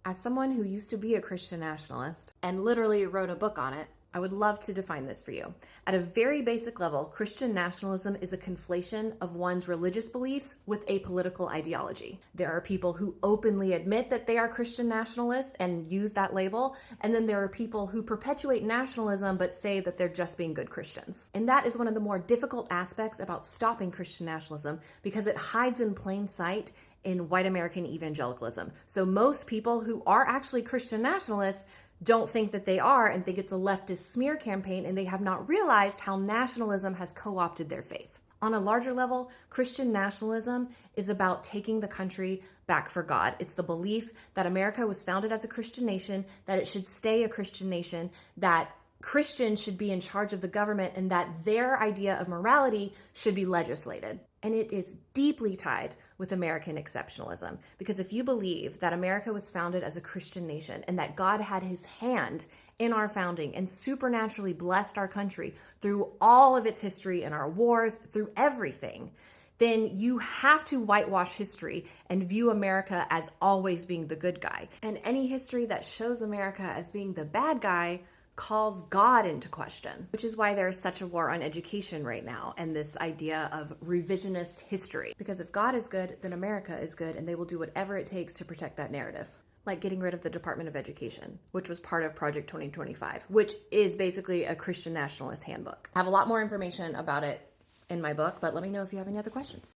As someone who used to be a Christian nationalist and literally wrote a book on it, I would love to define this for you. At a very basic level, Christian nationalism is a conflation of one's religious beliefs with a political ideology. There are people who openly admit that they are Christian nationalists and use that label, and then there are people who perpetuate nationalism but say that they're just being good Christians. And that is one of the more difficult aspects about stopping Christian nationalism because it hides in plain sight in white American evangelicalism. So most people who are actually Christian nationalists don't think that they are and think it's a leftist smear campaign, and they have not realized how nationalism has co-opted their faith. On a larger level, Christian nationalism is about taking the country back for God. It's the belief that America was founded as a Christian nation, that it should stay a Christian nation, that Christians should be in charge of the government, and that their idea of morality should be legislated. And it is deeply tied with American exceptionalism. Because if you believe that America was founded as a Christian nation and that God had his hand in our founding and supernaturally blessed our country through all of its history and our wars, through everything, then you have to whitewash history and view America as always being the good guy. And any history that shows America as being the bad guy calls God into question, which is why there's such a war on education right now and this idea of revisionist history. Because if God is good, then America is good, and they will do whatever it takes to protect that narrative. Like getting rid of the Department of Education, which was part of Project 2025, which is basically a Christian nationalist handbook. I have a lot more information about it in my book, but let me know if you have any other questions.